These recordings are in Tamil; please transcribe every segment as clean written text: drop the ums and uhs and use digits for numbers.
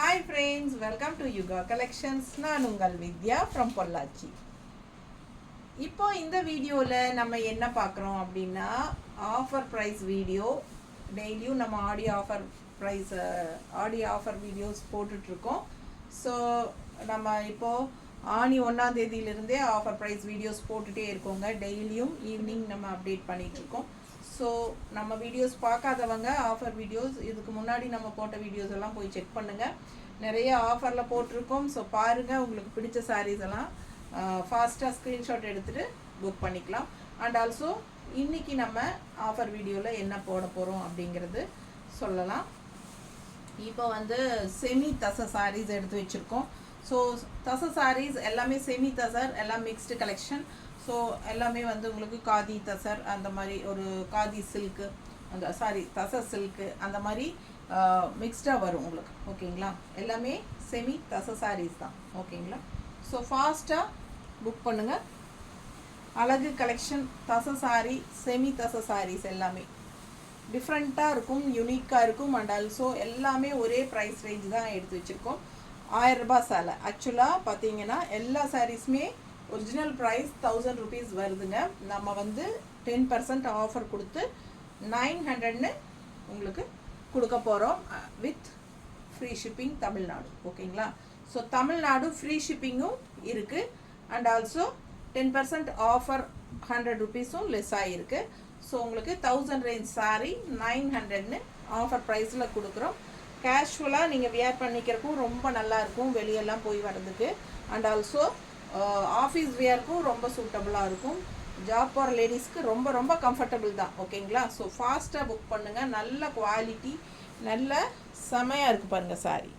Hi friends, welcome to Yuga Collections. நான் உங்கள் வித்யா from பொள்ளாச்சி. இப்போ இந்த வீடியோவில் நம்ம என்ன பார்க்குறோம் அப்படின்னா ஆஃபர் ப்ரைஸ் வீடியோ. டெய்லியும் நம்ம ஆடியோ ஆஃபர் வீடியோஸ் போட்டுட்ருக்கோம். ஸோ நம்ம இப்போது ஆனி 1ஆம் தேதியிலிருந்தே ஆஃபர் ப்ரைஸ் வீடியோஸ் போட்டுகிட்டே இருக்கோங்க. டெய்லியும் ஈவினிங் நம்ம அப்டேட் பண்ணிகிட்ருக்கோம். ஸோ நம்ம வீடியோஸ் பார்க்காதவங்க ஆஃபர் வீடியோஸ் இதுக்கு முன்னாடி நம்ம போட்ட வீடியோஸ் எல்லாம் போய் செக் பண்ணுங்கள். நிறைய ஆஃபரில் போட்டிருக்கோம். ஸோ பாருங்கள், உங்களுக்கு பிடிச்ச சாரீஸ் எல்லாம் ஃபாஸ்ட்டாக ஸ்க்ரீன்ஷாட் எடுத்துகிட்டு புக் பண்ணிக்கலாம். அண்ட் ஆல்சோ இன்றைக்கி நம்ம ஆஃபர் வீடியோவில் என்ன போட போகிறோம் அப்படிங்கிறது சொல்லலாம். இப்போ வந்து செமி தச சாரீஸ் எடுத்து வச்சுருக்கோம். ஸோ தச சாரீஸ் எல்லாமே செமி தசர், எல்லாம் மிக்ஸ்டு கலெக்ஷன். ஸோ எல்லாமே வந்து உங்களுக்கு காதி தசர், அந்த மாதிரி ஒரு காதி சில்க்கு, அந்த தச சில்க்கு, அந்த மாதிரி மிக்ஸ்டாக வரும் உங்களுக்கு. ஓகேங்களா? எல்லாமே செமி தச சாரீஸ் தான். ஓகேங்களா? ஸோ ஃபாஸ்ட்டாக புக் பண்ணுங்கள். அழகு கலெக்ஷன் தச சாரி, செமி தச சாரீஸ் எல்லாமே டிஃப்ரெண்ட்டாக இருக்கும், யூனிக்காக இருக்கும். அண்ட் ஆல்சோ எல்லாமே ஒரே ப்ரைஸ் ரேஞ்ச் தான் எடுத்து வச்சுருக்கோம். 1000 ரூபாய் சேலை. ஆக்சுவலாக பார்த்தீங்கன்னா எல்லா சாரீஸுமே ஒரிஜினல் ப்ரைஸ் 1000 rupees வருதுங்க. நம்ம வந்து 10% ஆஃபர் கொடுத்து 900ன்னு உங்களுக்கு கொடுக்க போகிறோம் வித் ஃப்ரீ ஷிப்பிங் தமிழ்நாடு. ஓகேங்களா? ஸோ தமிழ்நாடு ஃப்ரீ ஷிப்பிங்கும் இருக்குது. அண்ட் ஆல்சோ 10% ஆஃபர் 100 rupeesம் லெஸ் ஆகிருக்கு. ஸோ உங்களுக்கு 1000 ரேஞ்ச் சாரீ 900ன்னு ஆஃபர் ப்ரைஸில் கொடுக்குறோம். கேஷுவலாக நீங்கள் வியர் பண்ணிக்கிறக்கும் ரொம்ப நல்லாயிருக்கும், வெளியெல்லாம் போய் வர்றதுக்கு. அண்ட் ஆல்சோ ஆஃபீஸ் வியருக்கும் ரொம்ப சூட்டபுளாக இருக்கும். ஜாப் போகிற லேடிஸ்க்கு ரொம்ப ரொம்ப கம்ஃபர்டபுள் தான். ஓகேங்களா? ஸோ ஃபாஸ்ட்டாக புக் பண்ணுங்கள். நல்ல குவாலிட்டி, நல்ல செமையாக இருக்குது பாருங்கள் சாரீ.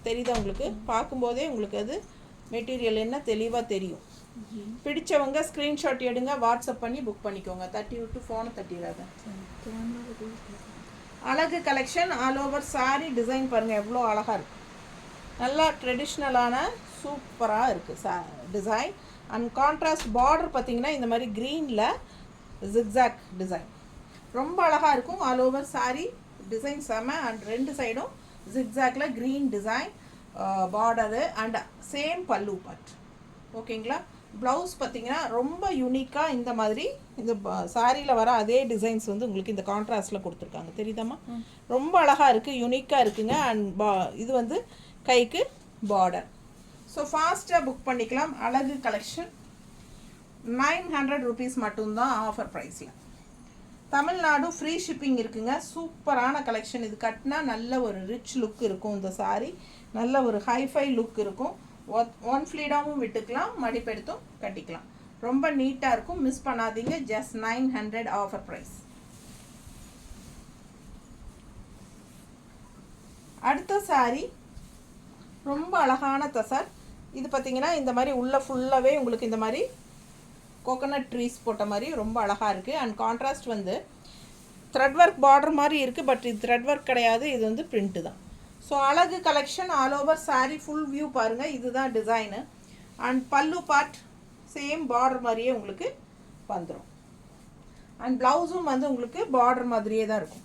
தெரியுதா உங்களுக்கு? பார்க்கும்போதே உங்களுக்கு அது மெட்டீரியல் என்ன தெளிவாக தெரியும். பிடிச்சவங்க ஸ்க்ரீன்ஷாட் எடுங்க, வாட்ஸ்அப் பண்ணி புக் பண்ணிக்கோங்க. தட்டி விட்டு ஃபோனை தட்டிடாத. அழகு collection all over sari design பாருங்கள் எவ்வளோ அழகாக இருக்குது. நல்லா ட்ரெடிஷ்னலான சூப்பராக இருக்குது டிசைன். அண்ட் கான்ட்ராஸ்ட் பார்டர் பார்த்திங்கன்னா இந்த மாதிரி க்ரீனில் ஜிக்ஸாக் டிசைன் ரொம்ப அழகாக இருக்கும். ஆல் ஓவர் சாரீ டிசைன் செம. அண்ட் ரெண்டு சைடும் ஜிக்ஸாக்ல green design border and same pallu part. ஓகேங்களா? ப்ளவுஸ் பார்த்திங்கன்னா ரொம்ப யூனிக்காக இந்த மாதிரி இந்த சாரியில் வர அதே டிசைன்ஸ் வந்து உங்களுக்கு இந்த கான்ட்ராஸ்டில் கொடுத்துருக்காங்க. தெரியுதாம்மா? ரொம்ப அழகாக இருக்குது, யூனிக்காக இருக்குங்க. அண்ட் இது வந்து கைக்கு பார்டர். ஸோ ஃபாஸ்ட்டாக புக் பண்ணிக்கலாம். அழகு கலெக்ஷன் 900 rupees மட்டும்தான் ஆஃபர் ப்ரைஸில். தமிழ்நாடு ஃப்ரீ ஷிப்பிங் இருக்குங்க. சூப்பரான கலெக்ஷன். இது கட்டினா நல்ல ஒரு ரிச் லுக் இருக்கும். இந்த சாரீ நல்ல ஒரு ஹைஃபை லுக் இருக்கும். ஒன் ஃப்ளீடாகவும் விட்டுக்கலாம், மடிப்பெடுத்தும் கட்டிக்கலாம். ரொம்ப நீட்டாக இருக்கும். மிஸ் பண்ணாதீங்க. Just 900 offer price. அடுத்த சாரீ ரொம்ப அழகான தசர். இது பார்த்திங்கன்னா இந்த மாதிரி உள்ள ஃபுல்லாகவே உங்களுக்கு இந்த மாதிரி கோகோனட் ட்ரீஸ் போட்ட மாதிரி ரொம்ப அழகாக இருக்குது. அண்ட் கான்ட்ராஸ்ட் வந்து த்ரெட் ஒர்க் பார்டர் மாதிரி இருக்குது. பட் இது த்ரெட் ஒர்க் கிடையாது, இது வந்து பிரிண்ட்டு தான். ஸோ அழகு collection all over sari full view பாருங்கள். இதுதான் டிசைனு. அண்ட் பல்லு பார்ட் சேம் பார்டர் மாதிரியே உங்களுக்கு வந்துடும். அண்ட் ப்ளவுஸும் வந்து உங்களுக்கு பார்டர் மாதிரியே தான் இருக்கும்.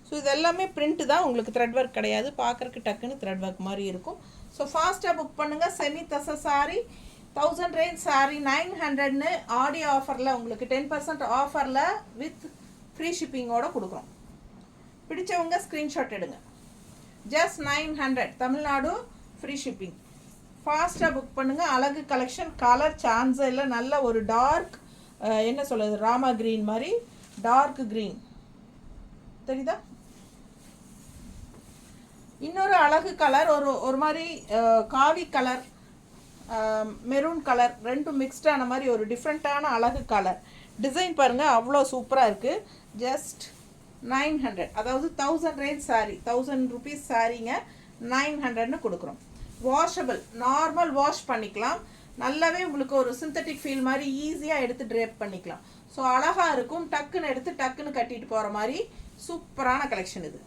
ஸோ இது எல்லாமே பிரிண்ட்டு தான், உங்களுக்கு த்ரெட் ஒர்க் கிடையாது. பார்க்குறக்கு டக்குன்னு த்ரெட் ஒர்க் மாதிரி இருக்கும். ஸோ ஃபாஸ்ட்டாக புக் பண்ணுங்கள். செமி தச சாரீ 1000 ரேஞ்ச் சாரீ 900ன்னு ஆடியோ ஆஃபரில் உங்களுக்கு 10% ஆஃபரில் வித் ஃப்ரீ ஷிப்பிங்கோடு கொடுக்குறோம். பிடிச்சவங்க ஸ்க்ரீன்ஷாட் எடுங்க. Just 900 Tamil Nadu free shipping. ஃபாஸ்ட்டாக புக் பண்ணுங்கள். அழகு கலெக்ஷன். கலர் சான்ஸே இல்லை. நல்ல ஒரு டார்க் என்ன சொல்கிறது, ராமா க்ரீன் மாதிரி டார்க் க்ரீன் தெரியுதா? இன்னொரு அழகு கலர் ஒரு மாதிரி காவி கலர், மெரூன் கலர், ரெண்டும் மிக்ஸ்டான மாதிரி ஒரு டிஃப்ரெண்ட்டான அழகு கலர் டிசைன் பாருங்கள். அவ்வளோ சூப்பராக இருக்குது. ஜஸ்ட் 900, அதாவது 1000 ரேஞ்ச் சாரீ 1000 rupees சாரீங்க 900ன்னு கொடுக்குறோம். வாஷபிள், நார்மல் வாஷ் பண்ணிக்கலாம். நல்லாவே உங்களுக்கு ஒரு சிந்தட்டிக் ஃபீல் மாதிரி ஈஸியாக எடுத்து ட்ரேப் பண்ணிக்கலாம். ஸோ அழகாக இருக்கும். டக்குன்னு எடுத்து டக்குன்னு கட்டிட்டு போகிற மாதிரி சூப்பரான கலெக்ஷன் இது.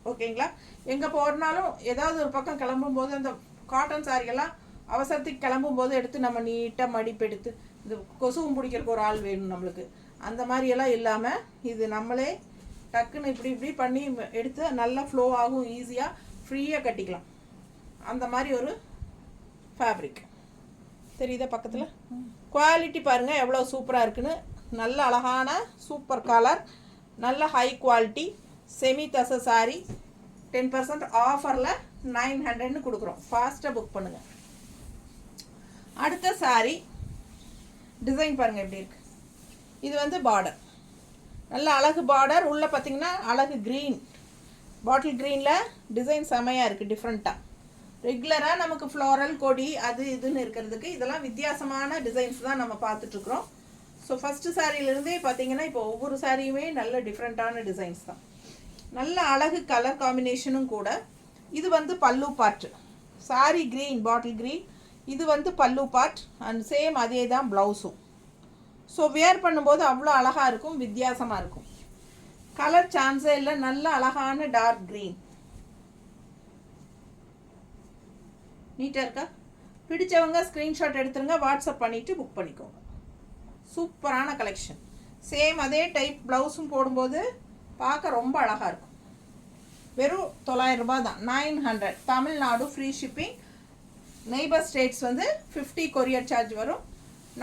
ஓகேங்களா? எங்கே போகிறனாலும் ஏதாவது ஒரு பக்கம் கிளம்பும்போது அந்த காட்டன் சாரிகள்லாம் அவசரத்துக்கு கிளம்பும்போது எடுத்து நம்ம நீட்டாக மடிப்பெடுத்து, இந்த கொசுவும் பிடிக்கிறக்கு ஒரு ஆள் வேணும் நம்மளுக்கு. அந்த மாதிரியெல்லாம் இல்லாமல் இது நம்மளே டக்குன்னு இப்படி இப்படி பண்ணி எடுத்து நல்லா ஃப்ளோ ஆகும் ஈஸியாக. ஃப்ரீயாக கட்டிக்கலாம். அந்த மாதிரி ஒரு ஃபேப்ரிக் தெரியுதா பக்கத்தில். குவாலிட்டி பாருங்கள் எவ்வளோ சூப்பராக இருக்குன்னு. நல்ல அழகான சூப்பர் கலர், நல்ல ஹை குவாலிட்டி செமி தசை சாரி. 10% ஆஃபரில் 900ன்னு கொடுக்குறோம். ஃபாஸ்ட்டாக புக் பண்ணுங்கள். அடுத்த சாரி டிசைன் பாருங்கள் எப்படி இருக்குது. இது வந்து பார்டர், நல்ல அழகு பார்டர். உள்ளே பார்த்தீங்கன்னா அழகு க்ரீன், பாட்டில் க்ரீனில் டிசைன் செமையாக இருக்குது. டிஃப்ரெண்ட்டாக ரெகுலராக நமக்கு ஃப்ளோரல் கொடி அது இதுன்னு இருக்கிறதுக்கு இதெல்லாம் வித்தியாசமான டிசைன்ஸ் தான் நம்ம பார்த்துட்ருக்குறோம். ஸோ ஃபஸ்ட்டு சாரியிலேருந்தே பார்த்தீங்கன்னா இப்போ ஒவ்வொரு சாரியுமே நல்ல டிஃப்ரெண்ட்டான டிசைன்ஸ் தான். நல்ல அழகு கலர் காம்பினேஷனும் கூட. இது வந்து பல்லு part, sorry green bottle green. இது வந்து பல்லு பார்ட் அண்ட் சேம் அதே தான் ப்ளவுஸும். ஸோ வியர் பண்ணும்போது அவ்வளோ அழகாக இருக்கும், வித்தியாசமாக இருக்கும். கலர் சான்ஸே இல்லை. நல்ல அழகான டார்க் க்ரீன், நீட்டாக இருக்கா? பிடிச்சவங்க ஸ்க்ரீன்ஷாட் எடுத்துருங்க, வாட்ஸ்அப் பண்ணிவிட்டு புக் பண்ணிக்கோங்க. சூப்பரான கலெக்ஷன். சேம் அதே டைப் ப்ளவுஸும் போடும்போது பார்க்க ரொம்ப அழகாக இருக்கும். வெறும் 900 ரூபாய் தான். 900 Tamil Nadu free shipping. Neighbour states வந்து 50 கொரியர் சார்ஜ் வரும்.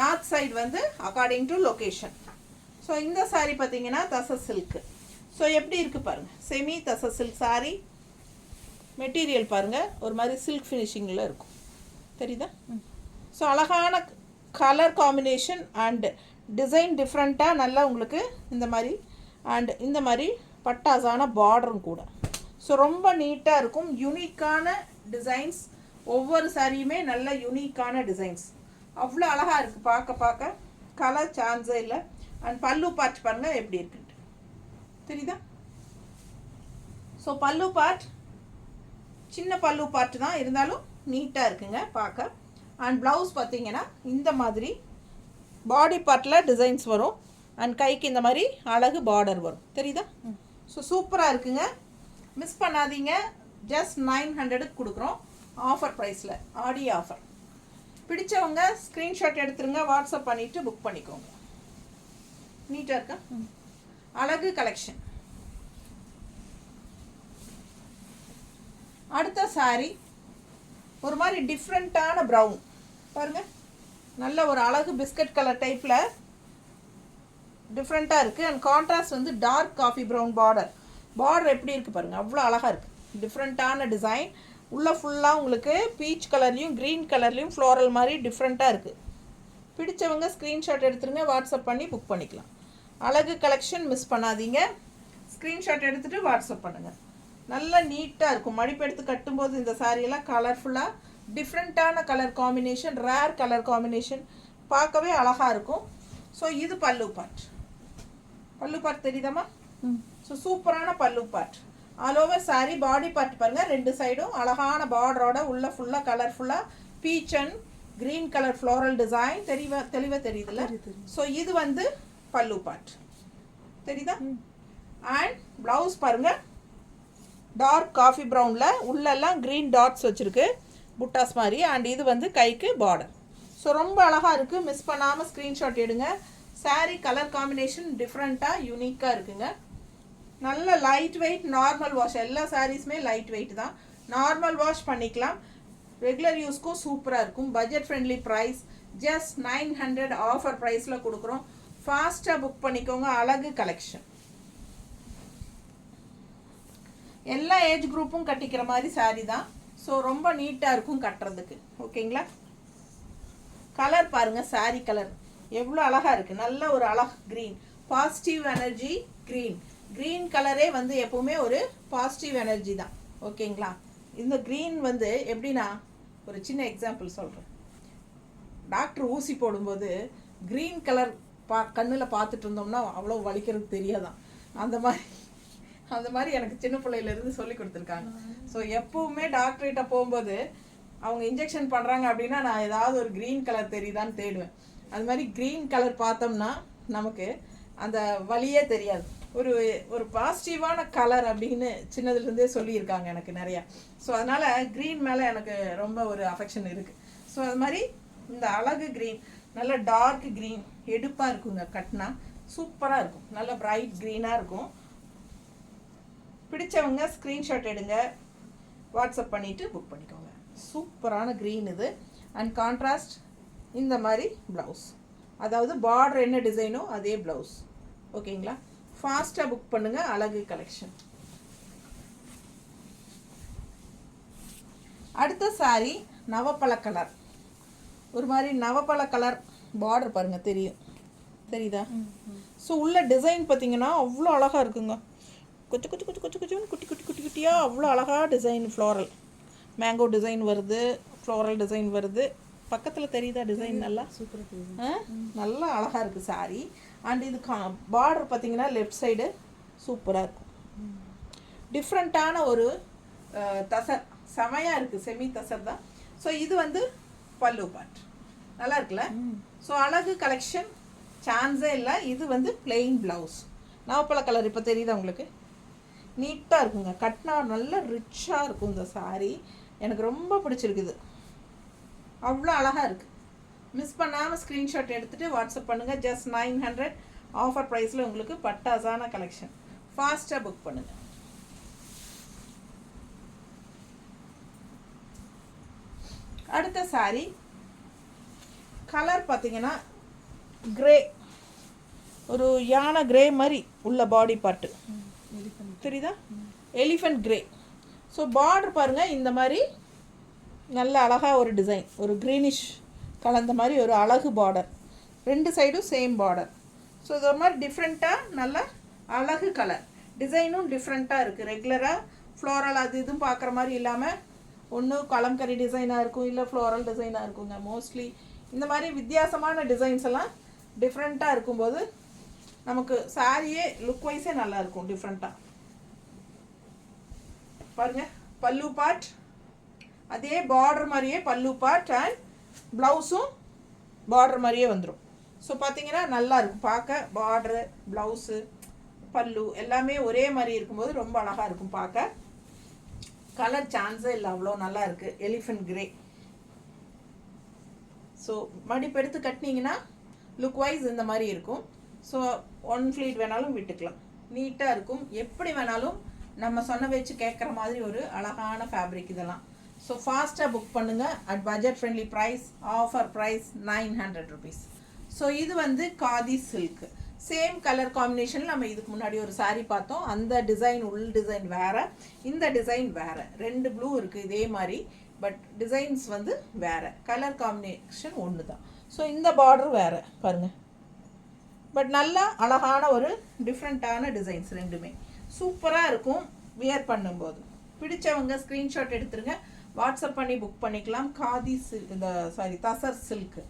நார்த் சைடு வந்து அக்கார்டிங் டு லொக்கேஷன். ஸோ இந்த சாரீ பார்த்தீங்கன்னா தசை சில்க்கு. ஸோ எப்படி இருக்குது பாருங்கள், செமி தசை சில்க் சாரீ. மெட்டீரியல் பாருங்கள் ஒரு மாதிரி சில்க் ஃபினிஷிங்கில் இருக்கும், தெரியுதா? ஸோ அழகான கலர் காம்பினேஷன் அண்ட் டிசைன் டிஃப்ரெண்ட்டாக நல்லா உங்களுக்கு இந்த மாதிரி அண்ட் இந்த மாதிரி பட்டாசான பார்டரும் கூட. ஸோ ரொம்ப நீட்டாக இருக்கும். யூனிக்கான டிசைன்ஸ், ஒவ்வொரு சாரியுமே நல்ல யூனிக்கான டிசைன்ஸ். அவ்வளோ அழகாக இருக்குது பார்க்க பார்க்க. கலர் சான்ஸே இல்லை. அண்ட் பல்லு பார்ட் பாருங்கள் எப்படி இருக்குன்ட்டு, தெரியுதா? ஸோ பல்லு பார்ட் சின்ன பல்லு பார்ட் தான், இருந்தாலும் நீட்டாக இருக்குங்க பார்க்க. அண்ட் ப்ளவுஸ் பார்த்தீங்கன்னா இந்த மாதிரி பாடி பார்ட்டில் டிசைன்ஸ் வரும் அண்ட் கைக்கு இந்த மாதிரி அழகு பார்டர் வரும், தெரியுதா? ஸோ சூப்பராக இருக்குங்க, மிஸ் பண்ணாதீங்க. ஜஸ்ட் 900க்கு கொடுக்குறோம் ஆஃபர் ப்ரைஸில், ஆடி ஆஃபர். பிடிச்சவங்க ஸ்க்ரீன்ஷாட் எடுத்துருங்க, வாட்ஸ்அப் பண்ணிவிட்டு புக் பண்ணிக்கோங்க. நீட்டாக இருக்கா? அழகு கலெக்ஷன். அடுத்த சாரி ஒரு மாதிரி டிஃப்ரெண்ட்டான ப்ரௌன் பாருங்கள். நல்ல ஒரு அழகு பிஸ்கட் கலர் டைப்பில் டிஃப்ரெண்ட்டாக இருக்குது. அண்ட் கான்ட்ராஸ்ட் வந்து dark coffee brown border. Border எப்படி இருக்குது பாருங்கள், அவ்வளோ அழகாக இருக்குது. டிஃப்ரெண்ட்டான டிசைன். உள்ளே ஃபுல்லாக உங்களுக்கு பீச் கலர்லேயும் க்ரீன் கலர்லேயும் ஃப்ளோரல் மாதிரி டிஃப்ரெண்ட்டாக இருக்குது. பிடிச்சவங்க ஸ்க்ரீன்ஷாட் எடுத்துருங்க, வாட்ஸ்அப் பண்ணி புக் பண்ணிக்கலாம். அழகு கலெக்ஷன் மிஸ் பண்ணாதீங்க. ஸ்க்ரீன்ஷாட் எடுத்துகிட்டு வாட்ஸ்அப் பண்ணுங்கள். நல்லா நீட்டாக இருக்கும். மடிப்பு எடுத்து கட்டும்போது இந்த சாரியெல்லாம் கலர்ஃபுல்லாக டிஃப்ரெண்ட்டான colour combination, rare colour combination, பார்க்கவே அழகாக இருக்கும். ஸோ இது பல்லு பார்ட். பல்லு பார்ட் தெரியுதாம்மா? ஸோ சூப்பரான பல்லு part. All over sorry body part பாருங்கள், ரெண்டு சைடும் அழகான பார்டரோட உள்ள ஃபுல்லாக கலர்ஃபுல்லாக beach and green colour floral design தெளிவாக தெரியுதுல்ல? ஸோ இது வந்து பல்லு பார்ட், தெரியுதா? அண்ட் ப்ளவுஸ் பாருங்கள் டார்க் காஃபி ப்ரௌனில் உள்ளெல்லாம் க்ரீன் டாட்ஸ் வச்சுருக்கு புட்டாஸ் மாதிரி. அண்ட் இது வந்து கைக்கு பார்டர். ஸோ ரொம்ப அழகாக இருக்குது, மிஸ் பண்ணாமல் ஸ்க்ரீன்ஷாட் எடுங்க. சாரீ கலர் காம்பினேஷன் டிஃப்ரெண்ட்டாக யூனிக்காக இருக்குங்க. நல்ல லைட் வெயிட், நார்மல் வாஷ். எல்லா சாரீஸுமே லைட் வெயிட் தான், நார்மல் வாஷ் பண்ணிக்கலாம். ரெகுலர் யூஸ்க்கும் சூப்பராக இருக்கும். Budget friendly price, just 900 offer ப்ரைஸில் கொடுக்குறோம். ஃபாஸ்ட்டாக புக் பண்ணிக்கோங்க. அழகு கலெக்ஷன். எல்லா ஏஜ் குரூப்பும் கட்டிக்கிற மாதிரி சாரீ தான். ஸோ ரொம்ப நீட்டாக இருக்கும் கட்டுறதுக்கு, ஓகேங்களா? கலர் பாருங்கள், சாரீ கலர் எவ்வளோ அழகாக இருக்குது. நல்ல ஒரு அழகு green, positive energy green. Green கலரே வந்து எப்போவுமே ஒரு பாசிட்டிவ் எனர்ஜி தான், ஓகேங்களா? இந்த க்ரீன் வந்து எப்படின்னா, ஒரு சின்ன எக்ஸாம்பிள் சொல்கிறேன். டாக்டர் ஊசி போடும்போது க்ரீன் கலர் கண்ணில் பார்த்துட்டு இருந்தோம்னா அவ்வளோ வலிக்கிறது தெரியாதான். அந்த மாதிரி எனக்கு சின்ன பிள்ளையிலேருந்து சொல்லி கொடுத்துருக்காங்க. ஸோ எப்போவுமே டாக்டர்கிட்ட போகும்போது அவங்க இன்ஜெக்ஷன் பண்ணுறாங்க அப்படின்னா நான் ஏதாவது ஒரு க்ரீன் கலர் தெரியுதான்னு தேடுவேன். அது மாதிரி க்ரீன் கலர் பார்த்தோம்னா நமக்கு அந்த வலியே தெரியாது. ஒரு ஒரு பாசிட்டிவான கலர் அப்படின்னு சின்னதுலேருந்தே சொல்லியிருக்காங்க எனக்கு நிறையா. ஸோ அதனால் க்ரீன் மேலே எனக்கு ரொம்ப ஒரு அஃபெக்ஷன் இருக்குது. ஸோ அது மாதிரி இந்த அழகு க்ரீன் நல்ல டார்க் க்ரீன் எடுப்பாக இருக்குங்க, கட்டினா சூப்பராக இருக்கும். நல்ல பிரைட் க்ரீனாக இருக்கும். பிடிச்சவங்க ஸ்க்ரீன்ஷாட் எடுங்க, வாட்ஸ்அப் பண்ணிவிட்டு புக் பண்ணிக்கோங்க. சூப்பரான க்ரீன் இது. அண்ட் கான்ட்ராஸ்ட் இந்த மாதிரி ப்ளவுஸ், அதாவது பார்டர் என்ன டிசைனோ அதே ப்ளவுஸ். ஓகேங்களா? ஃபாஸ்ட்டாக புக் பண்ணுங்கள். அழகு கலெக்ஷன். அடுத்த சாரீ நவப்பழ கலர், ஒரு மாதிரி நவப்பழ கலர் பார்டர் பாருங்கள், தெரியுதா? ஸோ உள்ள டிசைன் பார்த்தீங்கன்னா அவ்வளோ அழகாக இருக்குங்க. கொச்சு கொச்சு கொச்சு கொச்சு கொச்சுன்னு குட்டி குட்டி குட்டி குட்டியாக அவ்வளோ அழகாக டிசைன். ஃப்ளோரல் மேங்கோ டிசைன் வருது, ஃப்ளோரல் டிசைன் வருது. பக்கத்தில் தெரியுதா டிசைன்? நல்லா சூப்பராக நல்லா அழகாக இருக்குது சாரீ. அண்ட் இது பார்டர் பார்த்தீங்கன்னா லெஃப்ட் சைடு சூப்பராக இருக்கும். டிஃப்ரெண்ட்டான ஒரு தசர் செமையாக இருக்குது, செமி தசர் தான். ஸோ இது வந்து பல்லு பார்ட் நல்லா இருக்குல்ல? ஸோ அழகு கலெக்ஷன் சான்ஸே இல்லை. இது வந்து பிளெயின் ப்ளவுஸ், நவப்பழ கலர். இப்போ தெரியுதா உங்களுக்கு? நீட்டாக இருக்குங்க, கட்டினா நல்ல ரிச்சாக இருக்கும் இந்த சாரீ. எனக்கு ரொம்ப பிடிச்சிருக்குது, அவ்வளோ அழகாக இருக்குது. மிஸ் பண்ணாமல் ஸ்க்ரீன்ஷாட் எடுத்துகிட்டு வாட்ஸ்அப் பண்ணுங்கள். ஜஸ்ட் 900 ஆஃபர் ப்ரைஸில் உங்களுக்கு பட்டாசான கலெக்ஷன். ஃபாஸ்ட்டாக புக் பண்ணுங்கள். அடுத்த சாரீ கலர் பார்த்தீங்கன்னா கிரே, ஒரு யானை கிரே மாதிரி உள்ள பாடி பார்ட்டு தெரியுதா? Elephant grey. ஸோ பார்டர் பாருங்கள், இந்த மாதிரி நல்ல அழகாக ஒரு டிசைன், ஒரு க்ரீனிஷ் கலந்த மாதிரி ஒரு அழகு பார்டர். ரெண்டு சைடும் சேம் பார்டர். ஸோ இது ஒரு மாதிரி டிஃப்ரெண்ட்டாக நல்ல அழகு கலர். டிசைனும் டிஃப்ரெண்ட்டாக இருக்குது. ரெகுலராக ஃப்ளோரல் அது இதுவும் பார்க்குற மாதிரி இல்லாமல் ஒன்று கலம்கரி டிசைனாக இருக்கும், இல்லை ஃப்ளோரல் டிசைனாக இருக்குங்க. மோஸ்ட்லி இந்த மாதிரி வித்தியாசமான டிசைன்ஸ் எல்லாம் டிஃப்ரெண்ட்டாக இருக்கும்போது நமக்கு சாரியே லுக் வைஸே நல்லாயிருக்கும் டிஃப்ரெண்ட்டாக. பாருங்கள், பல்லு பார்ட் அதே பார்டர் மாதிரியே பல்லு பார்ட் அண்ட் ப்ளவுஸும் பார்டர் மாதிரியே வந்துடும். ஸோ பார்த்தீங்கன்னா நல்லாயிருக்கும் பார்க்க. பார்டரு, ப்ளவுஸு, பல்லு எல்லாமே ஒரே மாதிரி இருக்கும்போது ரொம்ப அழகாக இருக்கும் பார்க்க. கலர் சான்ஸே இல்லை, அவ்வளோ நல்லா இருக்குது. Elephant grey. ஸோ மடிப்பு எடுத்து கட்டினீங்கன்னா லுக் வைஸ் இந்த மாதிரி இருக்கும். ஸோ ஒன் ஃப்ளீட் வேணாலும் விட்டுக்கலாம், நீட்டாக இருக்கும். எப்படி வேணாலும் நம்ம சொன்ன வச்சு கேட்குற மாதிரி ஒரு அழகான ஃபேப்ரிக் இதெல்லாம். ஸோ ஃபாஸ்ட்டாக புக் பண்ணுங்கள். At budget friendly price, offer price 900 rupees. So இது வந்து காதி சில்க். சேம் கலர் காம்பினேஷனில் நம்ம இதுக்கு முன்னாடி ஒரு சாரீ பார்த்தோம். அந்த டிசைன் உள் டிசைன் வேறு, இந்த டிசைன் வேறு. ரெண்டு ப்ளூ இருக்குது இதே மாதிரி, பட் டிசைன்ஸ் வந்து வேறு. கலர் காம்பினேஷன் ஒன்று தான். ஸோ இந்த பார்டர் வேறு பாருங்கள். பட் நல்லா அழகான ஒரு டிஃப்ரெண்ட்டான டிசைன்ஸ் ரெண்டுமே சூப்பராக இருக்கும் வியர் பண்ணும்போது. பிடிச்சவங்க ஸ்க்ரீன்ஷாட் எடுத்துருங்க, வாட்ஸ்அப் பண்ணி புக் பண்ணிக்கலாம். காதி சில்க், இந்த tussar silk,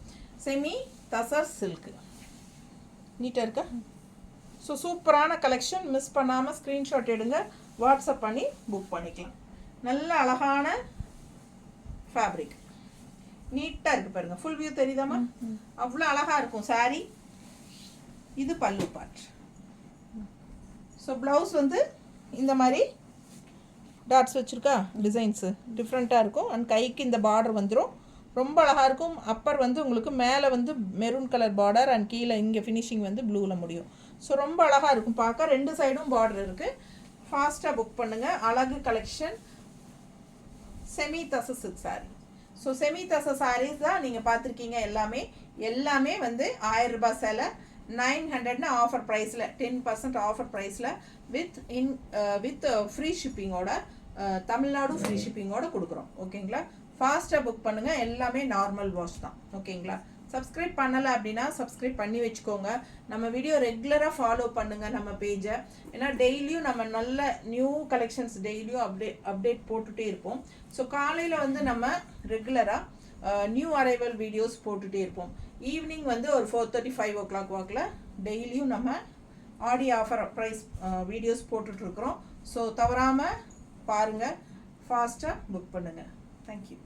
semi tussar silk. நீட்டாக இருக்கா? ஸோ சூப்பரான கலெக்ஷன். மிஸ் பண்ணாமல் ஸ்க்ரீன்ஷாட் எடுங்க, வாட்ஸ்அப் பண்ணி புக் பண்ணிக்கலாம். நல்ல அழகான ஃபேப்ரிக், நீட்டாக இருக்குது பாருங்கள். ஃபுல் வியூ தெரியுதாம்மா? அவ்வளோ அழகாக இருக்கும் சாரீ. இது பல்லு பார்ட். ஸோ ப்ளவுஸ் வந்து இந்த மாதிரி டாட்ஸ் வச்சுருக்கா, டிசைன்ஸு டிஃப்ரெண்ட்டாக இருக்கும். அண்ட் கைக்கு இந்த பார்டர் வந்துடும், ரொம்ப அழகாக இருக்கும். அப்பர் வந்து உங்களுக்கு மேலே வந்து மெரூன் கலர் பார்டர் அண்ட் கீழே இங்கே ஃபினிஷிங் வந்து ப்ளூவில் முடியும். ஸோ ரொம்ப அழகாக இருக்கும் பார்க்க. ரெண்டு சைடும் பார்டர் இருக்குது. ஃபாஸ்ட்டாக புக் பண்ணுங்கள். அழகு கலெக்ஷன் செமி தச சில்க் சாரீ. ஸோ செமி தச சாரீஸ் தான் நீங்கள் பார்த்துருக்கீங்க. எல்லாமே வந்து 1000 ரூபாய் சேலை. 900 ஆஃபர் ப்ரைஸில், 10% ஆஃபர் ப்ரைஸில் வித் ஃப்ரீ ஷிப்பிங்கோட, தமிழ்நாடு ஃப்ரீ ஷிப்பிங்கோட கொடுக்குறோம். ஓகேங்களா? ஃபாஸ்ட்டாக புக் பண்ணுங்கள். எல்லாமே நார்மல் வாஷ் தான். ஓகேங்களா? சப்ஸ்கிரைப் பண்ணலை அப்படின்னா சப்ஸ்கிரைப் பண்ணி வச்சுக்கோங்க. நம்ம வீடியோ ரெகுலராக ஃபாலோ பண்ணுங்கள் நம்ம பேஜை. ஏன்னா டெய்லியும் நம்ம நல்ல நியூ கலெக்ஷன்ஸ் டெய்லியும் அப்டேட் போட்டுகிட்டே இருப்போம். ஸோ காலையில் வந்து நம்ம ரெகுலராக நியூ அரைவல் வீடியோஸ் போட்டுகிட்டே இருப்போம். ஈவினிங் வந்து ஒரு 4:30 5 o'clock வாக்கில் டெய்லியும் நம்ம ஆடி ஆஃபர் ப்ரைஸ் வீடியோஸ் போட்டுட்ருக்குறோம். ஸோ தவறாமல் பாருங்கள், ஃபாஸ்ட்டாக புக் பண்ணுங்கள். தேங்க்யூ.